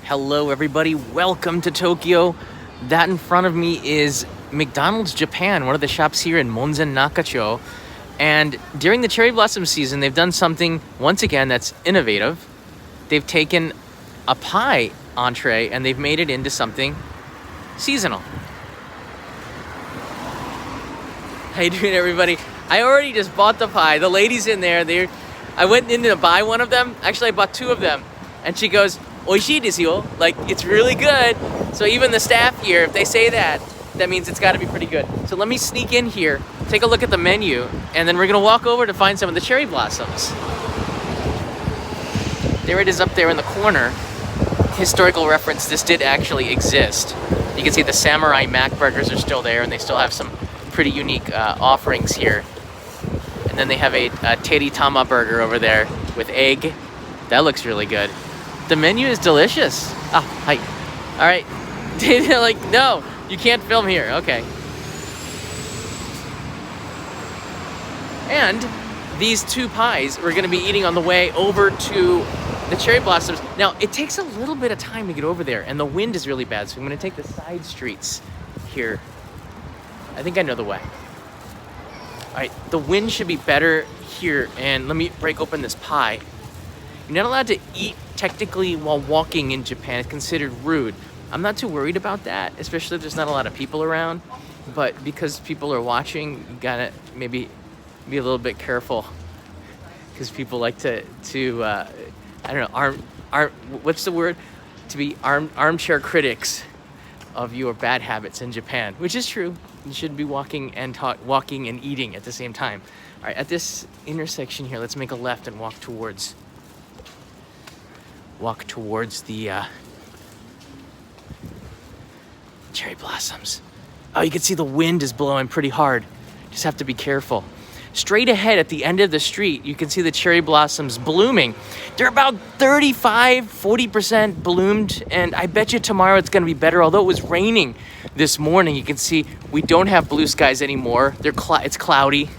Hello everybody, welcome to Tokyo. That in front of me is McDonald's Japan, one of the shops here in Monzen-Nakacho. And during the cherry blossom season, they've done something, once again, that's innovative. They've taken a pie entree and they've made it into something seasonal. How you doing, everybody? I already just bought the pie. The lady's in there. I went in to buy one of them. Actually, I bought two of them. And she goes, "Oishii desu yo." Like, it's really good. So even the staff here, if they say that, that means it's got to be pretty good. So let me sneak in here, take a look at the menu, and then we're going to walk over to find some of the cherry blossoms. There it is up there in the corner. Historical reference, this did actually exist. You can see the Samurai Mac burgers are still there, and they still have some pretty unique offerings here. And then they have a teritama burger over there with egg. That looks really good. The menu is delicious. Ah, hi. All right. They're like, no, you can't film here. Okay. And these two pies we're going to be eating on the way over to the cherry blossoms. Now, it takes a little bit of time to get over there, and the wind is really bad, so I'm going to take the side streets here. I think I know the way. All right, the wind should be better here, and let me break open this pie. You're not allowed to eat technically while walking in Japan. It's considered rude. I'm not too worried about that, especially if there's not a lot of people around. But because people are watching, you gotta maybe be a little bit careful, because people like to I don't know, what's the word? To be armchair critics of your bad habits in Japan, which is true. You should be walking and eating at the same time. All right, at this intersection here, let's make a left and walk towards the cherry blossoms. Oh, you can see the wind is blowing pretty hard. Just have to be careful. Straight ahead at the end of the street, you can see the cherry blossoms blooming. They're about 35-40% bloomed, and I bet you tomorrow it's going to be better. Although it was raining this morning, you can see we don't have blue skies anymore. It's cloudy,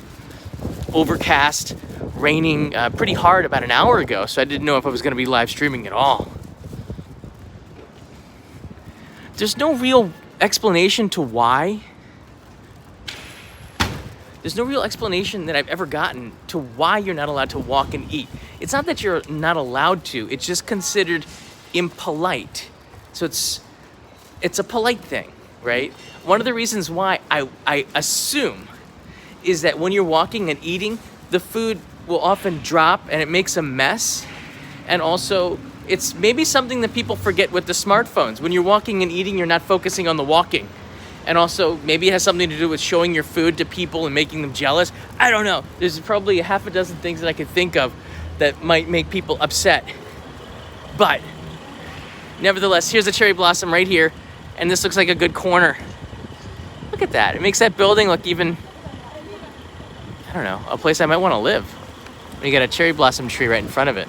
overcast, raining pretty hard about an hour ago, so I didn't know if I was going to be live streaming at all. There's no real explanation to why. There's no real explanation that I've ever gotten to why you're not allowed to walk and eat. It's not that you're not allowed to, it's just considered impolite. So it's a polite thing, right? One of the reasons why I assume is that when you're walking and eating, the food will often drop and it makes a mess. And also, it's maybe something that people forget with the smartphones. When you're walking and eating, you're not focusing on the walking. And also, maybe it has something to do with showing your food to people and making them jealous. I don't know. There's probably a half a dozen things that I could think of that might make people upset. But nevertheless, here's a cherry blossom right here. And this looks like a good corner. Look at that. It makes that building look even, I don't know, a place I might want to live. When you got a cherry blossom tree right in front of it.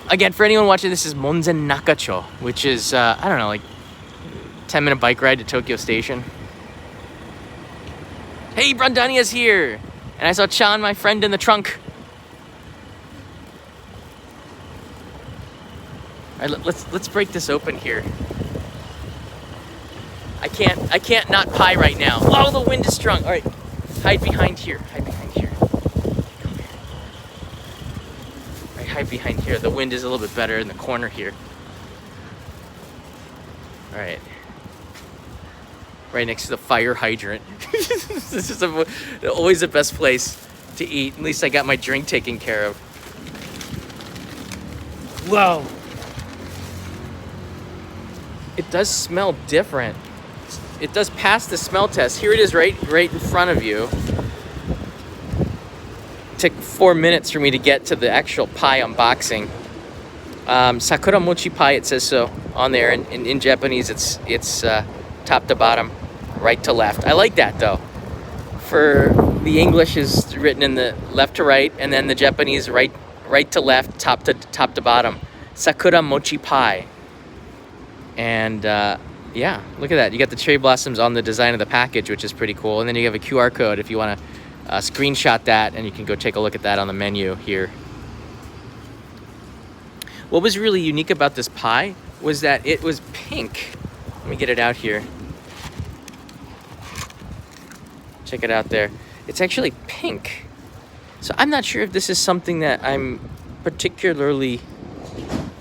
Again, for anyone watching, this is Monzen-Nakacho, which is, I don't know, like 10-minute bike ride to Tokyo Station. Hey, Brandania's here! And I saw Chan, my friend, in the trunk. All right, let's break this open here. I can't not pie right now. Oh, the wind is strong. All right, hide behind here. Hide behind here. Come here. All right, hide behind here. The wind is a little bit better in the corner here. All right. Right next to the fire hydrant. This is always the best place to eat. At least I got my drink taken care of. Whoa. It does smell different. It does pass the smell test. Here it is right in front of you. It took 4 minutes for me to get to the actual pie unboxing. Sakura Mochi Pie, it says so on there. And in Japanese, it's top to bottom, right to left. I like that though. For the English is written in the left to right, and then the Japanese right to left, top to bottom. Sakura Mochi Pie. And yeah, look at that. You got the cherry blossoms on the design of the package, which is pretty cool. And then you have a QR code if you want to screenshot that, and you can go take a look at that on the menu here. What was really unique about this pie was that it was pink. Let me get it out here. Check it out there. It's actually pink. So I'm not sure if this is something that I'm particularly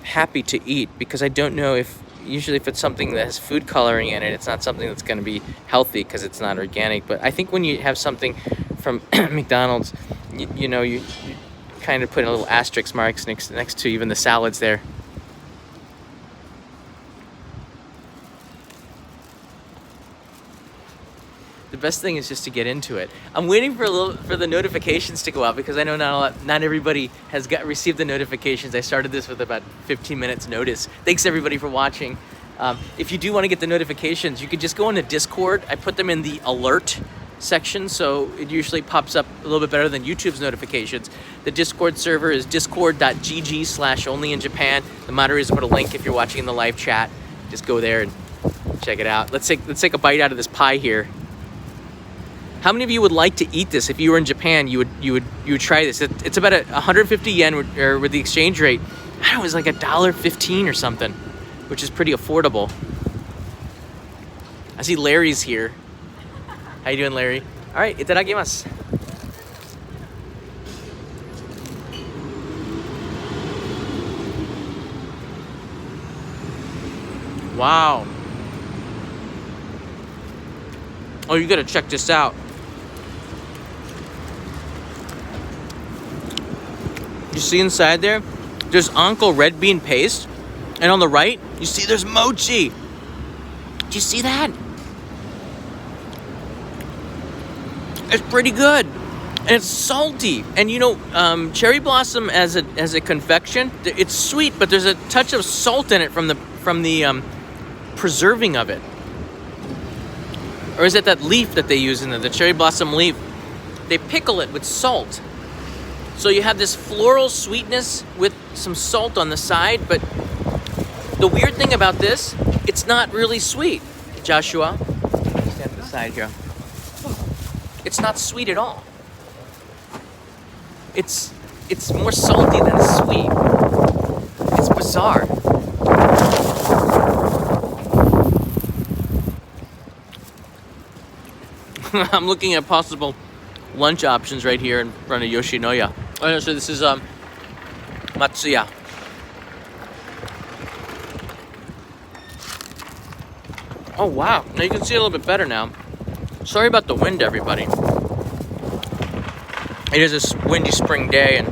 happy to eat, because I don't know if, usually if it's something that has food coloring in it, it's not something that's going to be healthy because it's not organic. But I think when you have something from McDonald's, you know, you kind of put a little asterisk marks next to even the salads there. The best thing is just to get into it. I'm waiting for the notifications to go out, because I know not everybody has received the notifications. I started this with about 15 minutes notice. Thanks everybody for watching. If you do want to get the notifications, you could just go into Discord. I put them in the alert section, so it usually pops up a little bit better than YouTube's notifications. The Discord server is discord.gg/onlyinjapan. The moderators put a link if you're watching in the live chat. Just go there and check it out. Let's take a bite out of this pie here. How many of you would like to eat this? If you were in Japan, you would try this. It's about 150 yen with the exchange rate. I don't know, it was like $1.15 or something, which is pretty affordable. I see Larry's here. How you doing, Larry? All right, itadakimasu. Wow. Oh, you gotta check this out. You see inside there, there's Uncle red bean paste, and on the right, you see there's mochi. Do you see that? It's pretty good, and it's salty. And you know, cherry blossom as a confection, it's sweet, but there's a touch of salt in it from the preserving of it. Or is it that leaf that they use in the cherry blossom leaf? They pickle it with salt. So you have this floral sweetness with some salt on the side, but the weird thing about this, it's not really sweet. Joshua, stand to the side here. It's not sweet at all. It's more salty than sweet. It's bizarre. I'm looking at possible lunch options right here in front of Yoshinoya. Oh, so this is Matsuya. Oh wow, now you can see a little bit better now. Sorry about the wind, everybody. It is a windy spring day and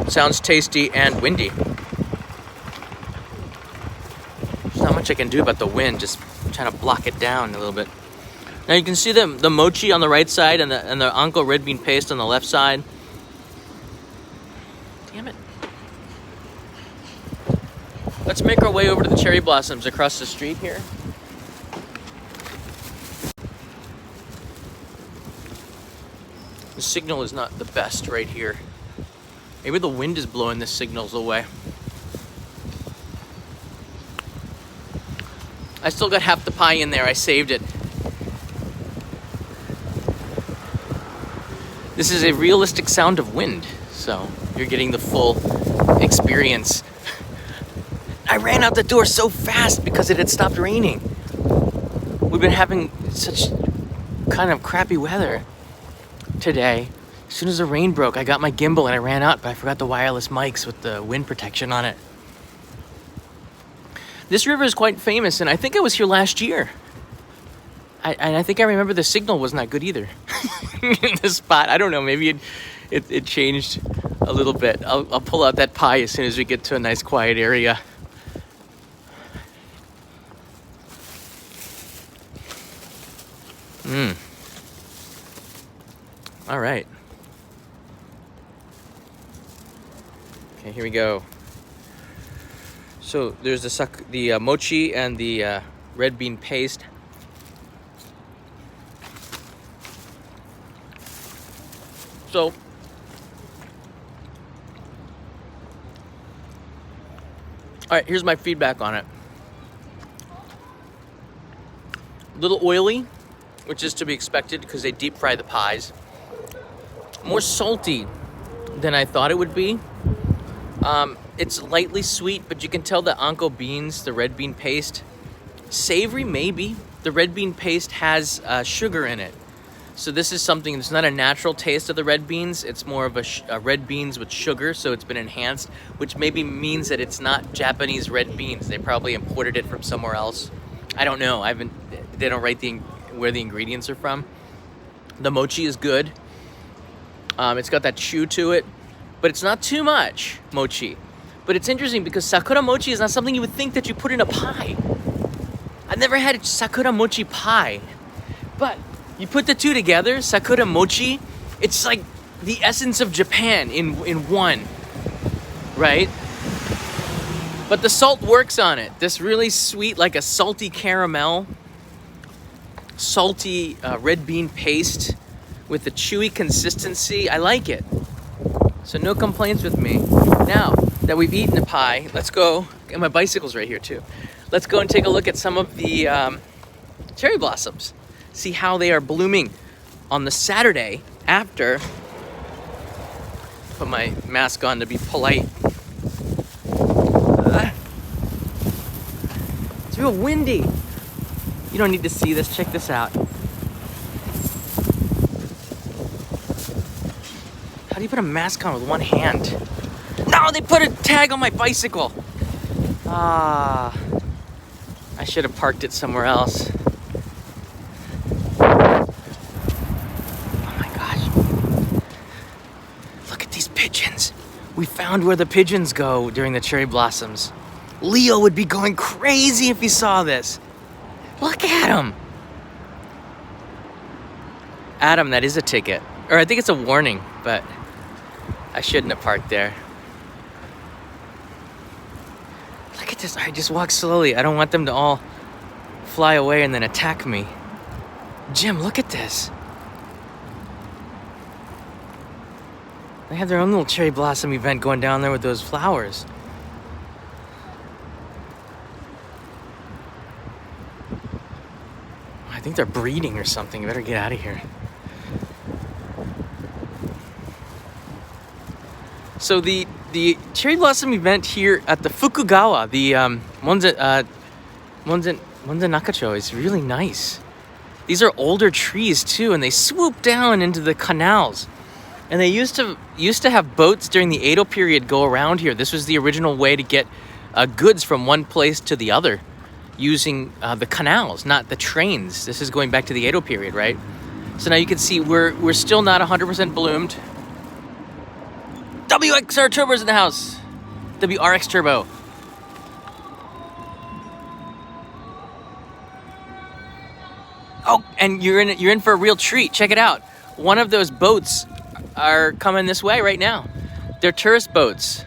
it sounds tasty and windy. There's not much I can do about the wind, just trying to block it down a little bit. Now you can see the mochi on the right side and the Uncle red bean paste on the left side. Damn it. Let's make our way over to the cherry blossoms across the street here. The signal is not the best right here. Maybe the wind is blowing the signals away. I still got half the pie in there. I saved it. This is a realistic sound of wind, so you're getting the full experience. I ran out the door so fast because it had stopped raining. We've been having such kind of crappy weather today. As soon as the rain broke, I got my gimbal and I ran out, but I forgot the wireless mics with the wind protection on it. This river is quite famous, and I think I was here last year. I think I remember the signal was not good either. In this spot, I don't know, maybe it changed a little bit. I'll pull out that pie as soon as we get to a nice quiet area. All right. Okay, here we go. So there's the mochi and the red bean paste. So, all right, here's my feedback on it. A little oily, which is to be expected because they deep fry the pies. More salty than I thought it would be. It's lightly sweet, but you can tell the anko beans, the red bean paste. Savory, maybe. The red bean paste has sugar in it. So this is something that's not a natural taste of the red beans. It's more of a red beans with sugar, so it's been enhanced, which maybe means that it's not Japanese red beans. They probably imported it from somewhere else. I don't know. They don't write where the ingredients are from. The mochi is good. It's got that chew to it, but it's not too much mochi. But it's interesting because Sakura Mochi is not something you would think that you put in a pie. I've never had Sakura Mochi Pie, but you put the two together, Sakura Mochi, it's like the essence of Japan in one, right? But the salt works on it. This really sweet, like a salty caramel, salty red bean paste with the chewy consistency. I like it. So no complaints with me. Now that we've eaten the pie, let's go, and my bicycle's right here too. Let's go and take a look at some of the cherry blossoms. See how they are blooming on the Saturday after. Put my mask on to be polite. It's real windy. You don't need to see this. Check this out. How do you put a mask on with one hand? No, they put a tag on my bicycle. I should have parked it somewhere else. Oh my gosh. Look at these pigeons. We found where the pigeons go during the cherry blossoms. Leo would be going crazy if he saw this. Look at him. Adam, that is a ticket. Or I think it's a warning, but I shouldn't have parked there. Look at this. All right, just walk slowly. I don't want them to all fly away and then attack me. Jim, look at this. They have their own little cherry blossom event going down there with those flowers. I think they're breeding or something. You better get out of here. So the cherry blossom event here at the Fukugawa, the Monzen-Nakacho, is really nice. These are older trees too, and they swoop down into the canals. And they used to have boats during the Edo period go around here. This was the original way to get goods from one place to the other, using the canals, not the trains. This is going back to the Edo period, right? So now you can see we're still not 100% bloomed. WXR Turbo's in the house. WRX Turbo. Oh, and you're in for a real treat. Check it out. One of those boats are coming this way right now. They're tourist boats.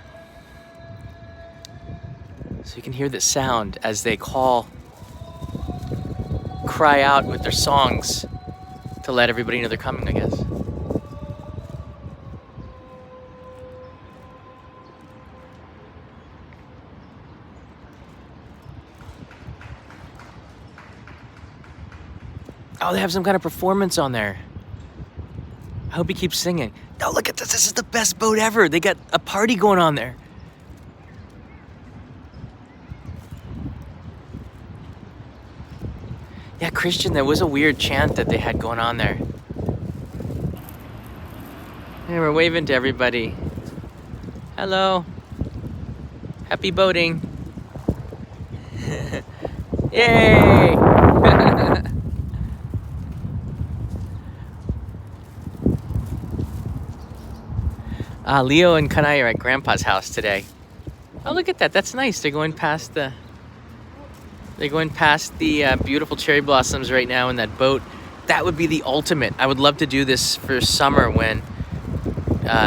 So you can hear the sound as they cry out with their songs to let everybody know they're coming, I guess. Oh, they have some kind of performance on there. I hope he keeps singing. No, look at this. This is the best boat ever. They got a party going on there. Yeah, Christian, there was a weird chant that they had going on there. Yeah, we're waving to everybody. Hello. Happy boating. Yay! Leo and Kanai are at Grandpa's house today. Oh, look at that. That's nice. They're going past the beautiful cherry blossoms right now in that boat. That would be the ultimate. I would love to do this for summer when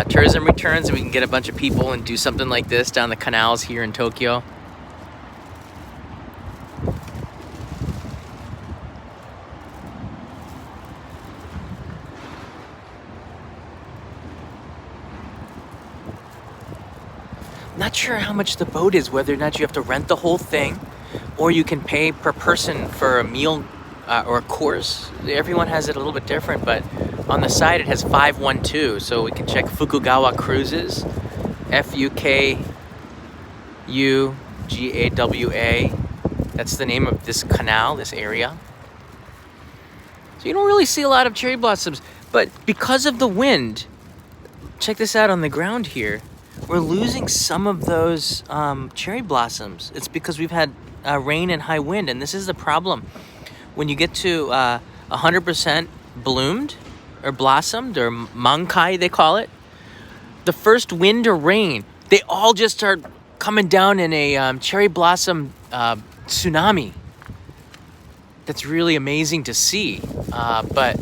tourism returns and we can get a bunch of people and do something like this down the canals here in Tokyo. Not sure how much the boat is, whether or not you have to rent the whole thing or you can pay per person for a meal or a course. Everyone has it a little bit different, but on the side it has 512, so we can check Fukugawa Cruises, Ugawa. That's the name of this canal, this area. So you don't really see a lot of cherry blossoms, but because of the wind, check this out on the ground here, we're losing some of those cherry blossoms. It's because we've had rain and high wind, and this is the problem. When you get to 100% bloomed or blossomed, or mankai they call it, the first wind or rain, they all just start coming down in a cherry blossom tsunami. That's really amazing to see, but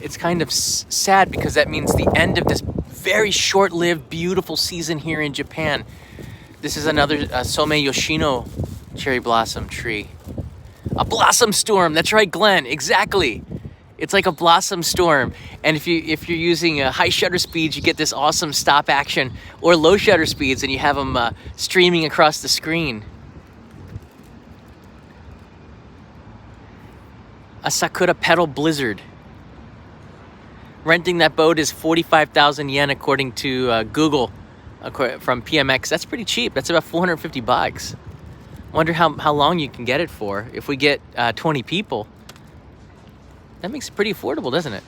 it's kind of sad because that means the end of this very short-lived, beautiful season here in Japan. This is another Some Yoshino cherry blossom tree. A blossom storm, that's right, Glenn, exactly. It's like a blossom storm, and if you're using high shutter speeds, you get this awesome stop action, or low shutter speeds, and you have them streaming across the screen. A Sakura petal blizzard. Renting that boat is 45,000 yen according to Google from PMX. That's pretty cheap. That's about 450 bucks. Wonder how long you can get it for. If we get 20 people, that makes it pretty affordable, doesn't it?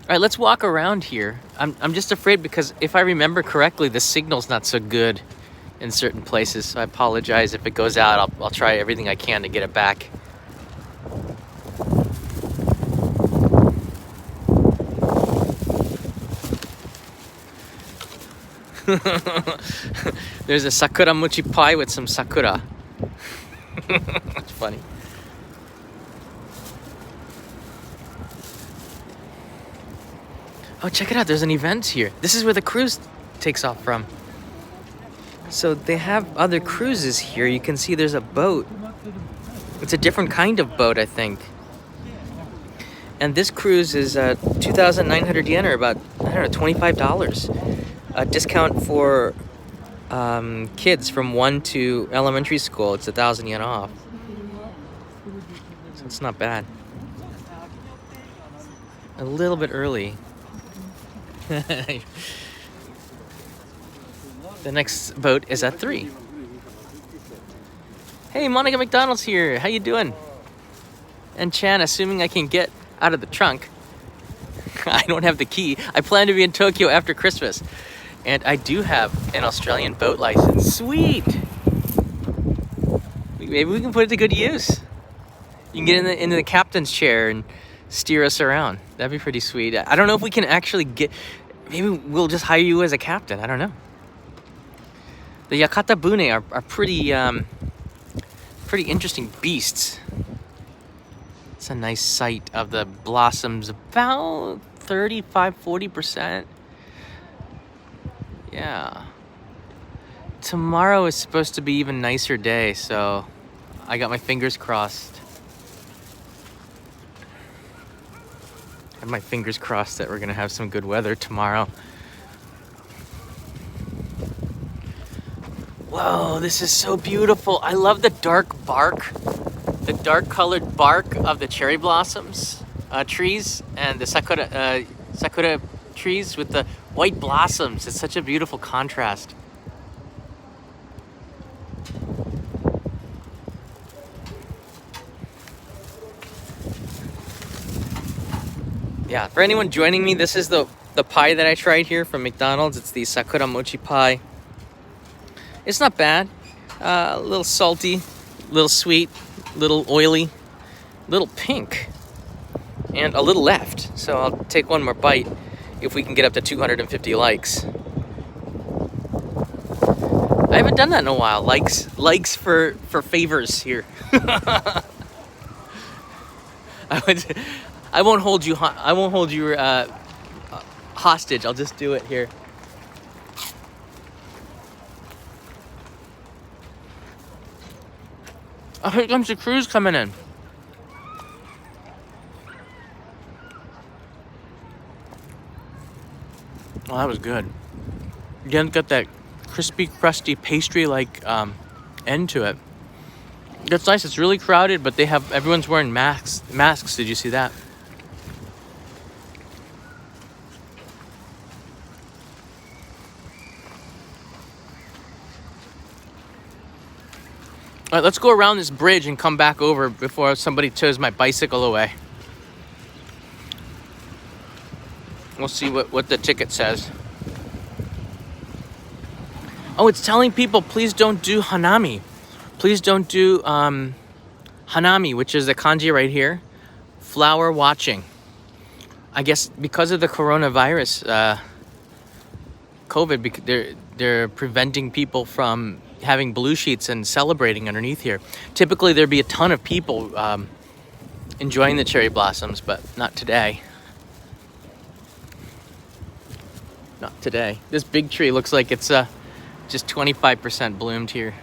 All right, let's walk around here. I'm just afraid because if I remember correctly, the signal's not so good in certain places. So I apologize if it goes out. I'll try everything I can to get it back. There's a Sakura Mochi Pie with some sakura. That's funny. Oh, check it out. There's an event here. This is where the cruise takes off from. So they have other cruises here. You can see there's a boat. It's a different kind of boat, I think. And this cruise is 2,900 yen, or about, I don't know, $25. A discount for kids from 1 to elementary school. It's 1,000 yen off. So it's not bad. A little bit early. The next boat is at 3. Hey, Monica McDonald's here. How you doing? And Chan, assuming I can get out of the trunk. I don't have the key. I plan to be in Tokyo after Christmas. And I do have an Australian boat license. Sweet! Maybe we can put it to good use. You can get into the captain's chair and steer us around. That'd be pretty sweet. I don't know if we can actually get... Maybe we'll just hire you as a captain. I don't know. The Yakata Bune are pretty interesting beasts. It's a nice sight of the blossoms, about 35-40%. Yeah. Tomorrow is supposed to be even nicer day, so I got my fingers crossed. I have my fingers crossed that we're gonna have some good weather tomorrow. Whoa, this is so beautiful. I love the dark bark, the dark colored bark of the cherry blossoms trees, and the sakura trees with the white blossoms. It's such a beautiful contrast. Yeah, for anyone joining me, this is the pie that I tried here from McDonald's. It's the Sakura Mochi Pie. It's not bad. A little salty, a little sweet, a little oily, a little pink, and a little left. So I'll take one more bite if we can get up to 250 likes. I haven't done that in a while. Likes for favors here. I won't hold you hostage. I'll just do it here. Oh, here comes the cruise coming in. Oh, that was good. Again, got that crispy, crusty, pastry-like end to it. That's nice. It's really crowded, but everyone's wearing masks. Did you see that? All right, let's go around this bridge and come back over before somebody tows my bicycle away. We'll see what the ticket says. Oh, it's telling people, please don't do hanami. Please don't do hanami, which is the kanji right here. Flower watching. I guess because of the coronavirus, COVID, they're preventing people from having blue sheets and celebrating underneath here. Typically, there'd be a ton of people enjoying the cherry blossoms, but not today. Not today. This big tree looks like it's just 25% bloomed here.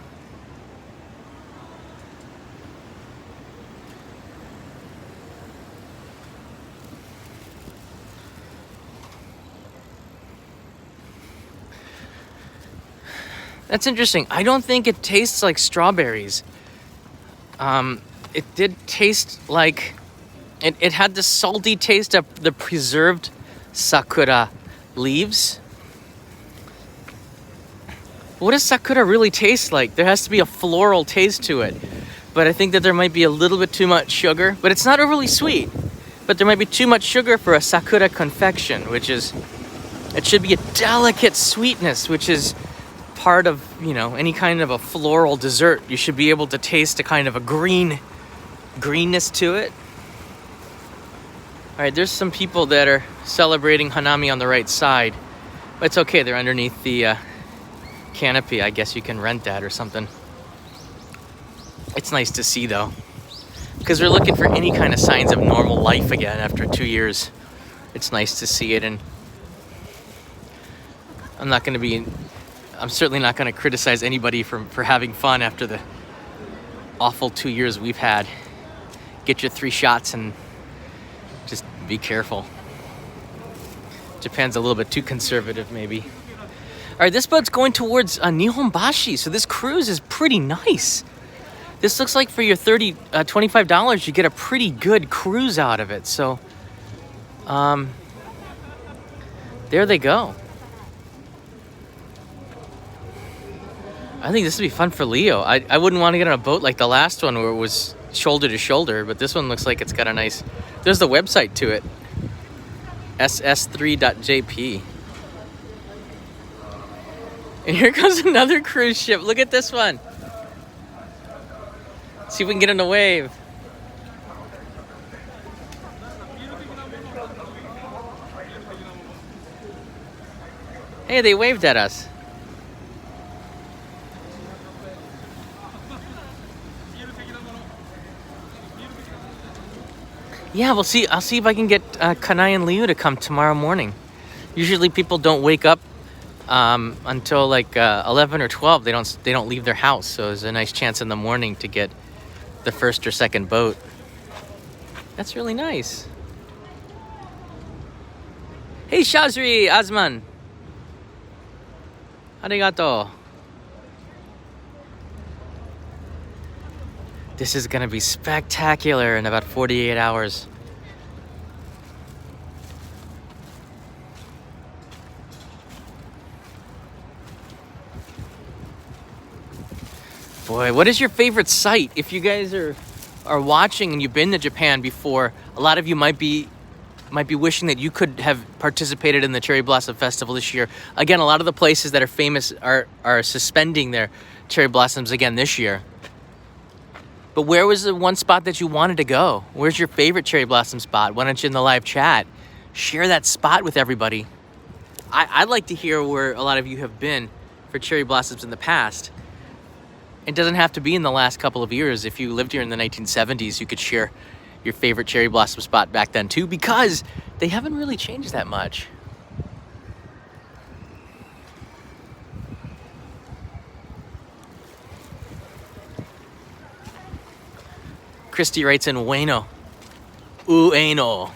That's interesting. I don't think it tastes like strawberries. It did taste like... It had the salty taste of the preserved sakura leaves. What does sakura really taste like? There has to be a floral taste to it. But I think that there might be a little bit too much sugar. But it's not overly sweet. But there might be too much sugar for a sakura confection, which is... It should be a delicate sweetness, which is... part of, you know, any kind of a floral dessert. You should be able to taste a kind of a greenness to it. All right, there's some people that are celebrating hanami on the right side, but it's okay. They're underneath the canopy. I guess you can rent that or something. It's nice to see though, because we're looking for any kind of signs of normal life again after 2 years. It's nice to see it, and I'm certainly not going to criticize anybody for having fun after the awful 2 years we've had. Get your 3 shots and just be careful. Japan's a little bit too conservative, maybe. All right, this boat's going towards Nihonbashi, so this cruise is pretty nice. This looks like for your $25, you get a pretty good cruise out of it. So, there they go. I think this would be fun for Leo. I wouldn't want to get on a boat like the last one where it was shoulder to shoulder, but this one looks like it's got a nice... There's the website to it. ss3.jp. And here comes another cruise ship. Look at this one. See if we can get in a wave. Hey, they waved at us. Yeah, we'll see. I'll see if I can get Kanai and Liu to come tomorrow morning. Usually people don't wake up until like 11 or 12. They don't leave their house, so there's a nice chance in the morning to get the first or second boat. That's really nice. Hey, Shazri, Azman. Arigato. This is gonna be spectacular in about 48 hours. Boy, what is your favorite site? If you guys are watching and you've been to Japan before, a lot of you might be wishing that you could have participated in the Cherry Blossom Festival this year. Again, a lot of the places that are famous are suspending their cherry blossoms again this year. But where was the one spot that you wanted to go? Where's your favorite cherry blossom spot? Why don't you in the live chat share that spot with everybody? I'd like to hear where a lot of you have been for cherry blossoms in the past. It doesn't have to be in the last couple of years. If you lived here in the 1970s, you could share your favorite cherry blossom spot back then too, because they haven't really changed that much. Christy writes in bueno. Ueno.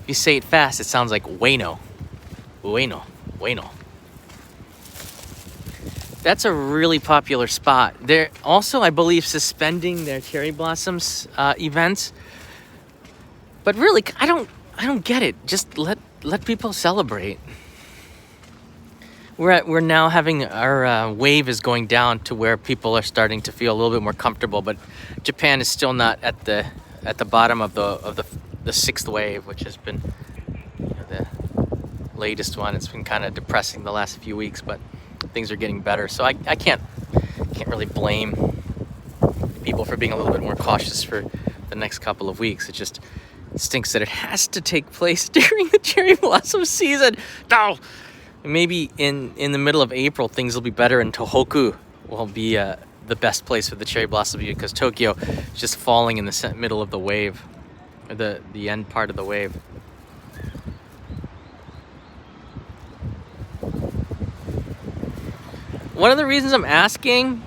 If you say it fast, it sounds like bueno. Bueno. Bueno. That's a really popular spot. They're also, I believe, suspending their cherry blossoms events. But really, I don't get it. Just let people celebrate. We're now having our wave is going down to where people are starting to feel a little bit more comfortable, but Japan is still not at the bottom of the sixth wave, which has been, you know, the latest one. It's been kind of depressing the last few weeks, but things are getting better. So I can't really blame people for being a little bit more cautious for the next couple of weeks. It just stinks that it has to take place during the cherry blossom season. No. Maybe in the middle of April, things will be better, and Tohoku will be the best place for the cherry blossom because Tokyo is just falling in the middle of the wave, or the end part of the wave. One of the reasons I'm asking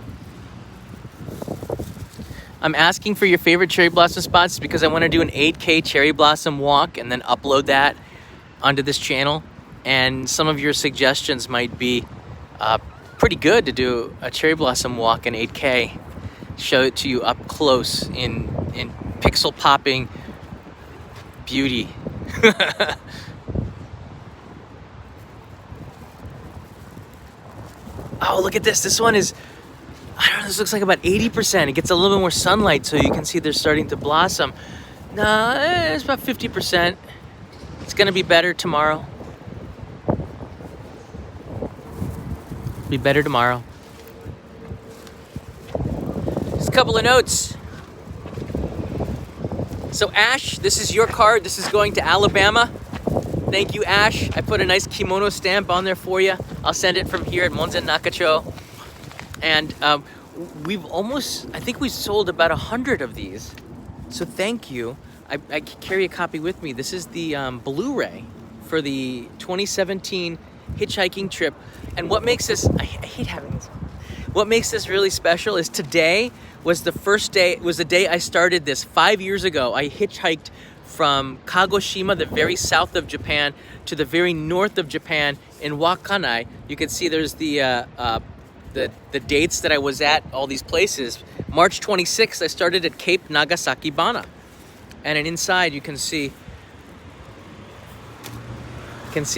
for your favorite cherry blossom spots is because I want to do an 8K cherry blossom walk and then upload that onto this channel. And some of your suggestions might be pretty good to do a cherry blossom walk in 8K. Show it to you up close in pixel popping beauty. Oh, look at this. This one is, I don't know, this looks like about 80%. It gets a little bit more sunlight so you can see they're starting to blossom. No, it's about 50%. It's gonna be better tomorrow. Be better tomorrow. Just a couple of notes. So Ash, this is your card. This is going to Alabama. Thank you, Ash. I put a nice kimono stamp on there for you. I'll send it from here at Monzen-Nakacho. And I think we sold about 100 of these. So thank you. I carry a copy with me. This is the Blu-ray for the 2017 hitchhiking trip. And what makes this, I hate having this. What makes this really special is today was the first day, was the day I started this 5 years ago. I hitchhiked from Kagoshima, the very south of Japan, to the very north of Japan in Wakkanai. You can see there's the dates that I was at all these places. March 26th, I started at Cape Nagasaki Bana. And then inside you can see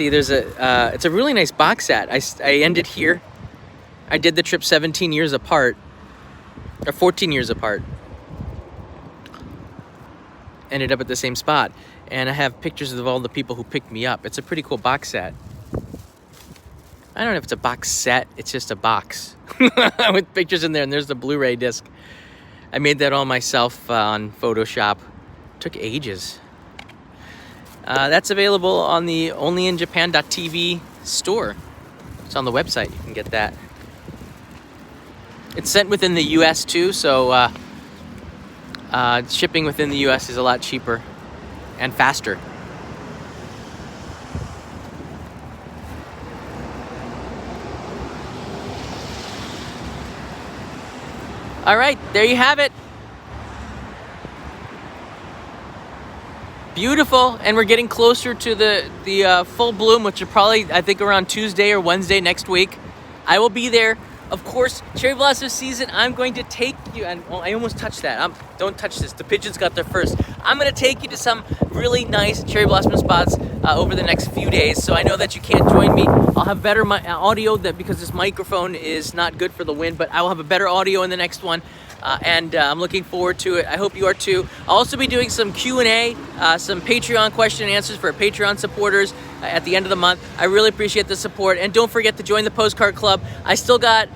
there's it's a really nice box set. I ended here. I did the trip 17 years apart, or 14 years apart. Ended up at the same spot. And I have pictures of all the people who picked me up. It's a pretty cool box set. I don't know if it's a box set, it's just a box with pictures in there, and there's the Blu-ray disc. I made that all myself on Photoshop. Took ages. That's available on the onlyinjapan.tv store. It's on the website. You can get that. It's sent within the US too, so shipping within the US is a lot cheaper and faster. All right, there you have it. Beautiful, and we're getting closer to the full bloom, which are probably, I think, around Tuesday or Wednesday next week. I will be there. Of course, cherry blossom season, I'm going to take you, and well, I almost touched that. Don't touch this. The pigeons got there first. I'm going to take you to some really nice cherry blossom spots over the next few days. So I know that you can't join me. I'll have better audio because this microphone is not good for the wind, but I will have a better audio in the next one. And I'm looking forward to it. I hope you are too. I'll also be doing some Q&A, some Patreon question and answers for Patreon supporters at the end of the month. I really appreciate the support. And don't forget to join the Postcard Club. I still got,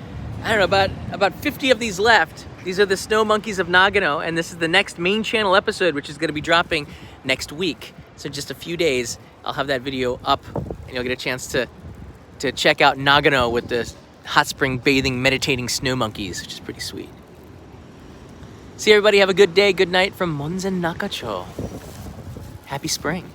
I don't know, about 50 of these left. These are the Snow Monkeys of Nagano, and this is the next main channel episode, which is going to be dropping next week. So just a few days, I'll have that video up, and you'll get a chance to check out Nagano with the hot spring bathing, meditating snow monkeys, which is pretty sweet. See everybody, have a good day, good night from Monzen-Nakacho. Happy spring.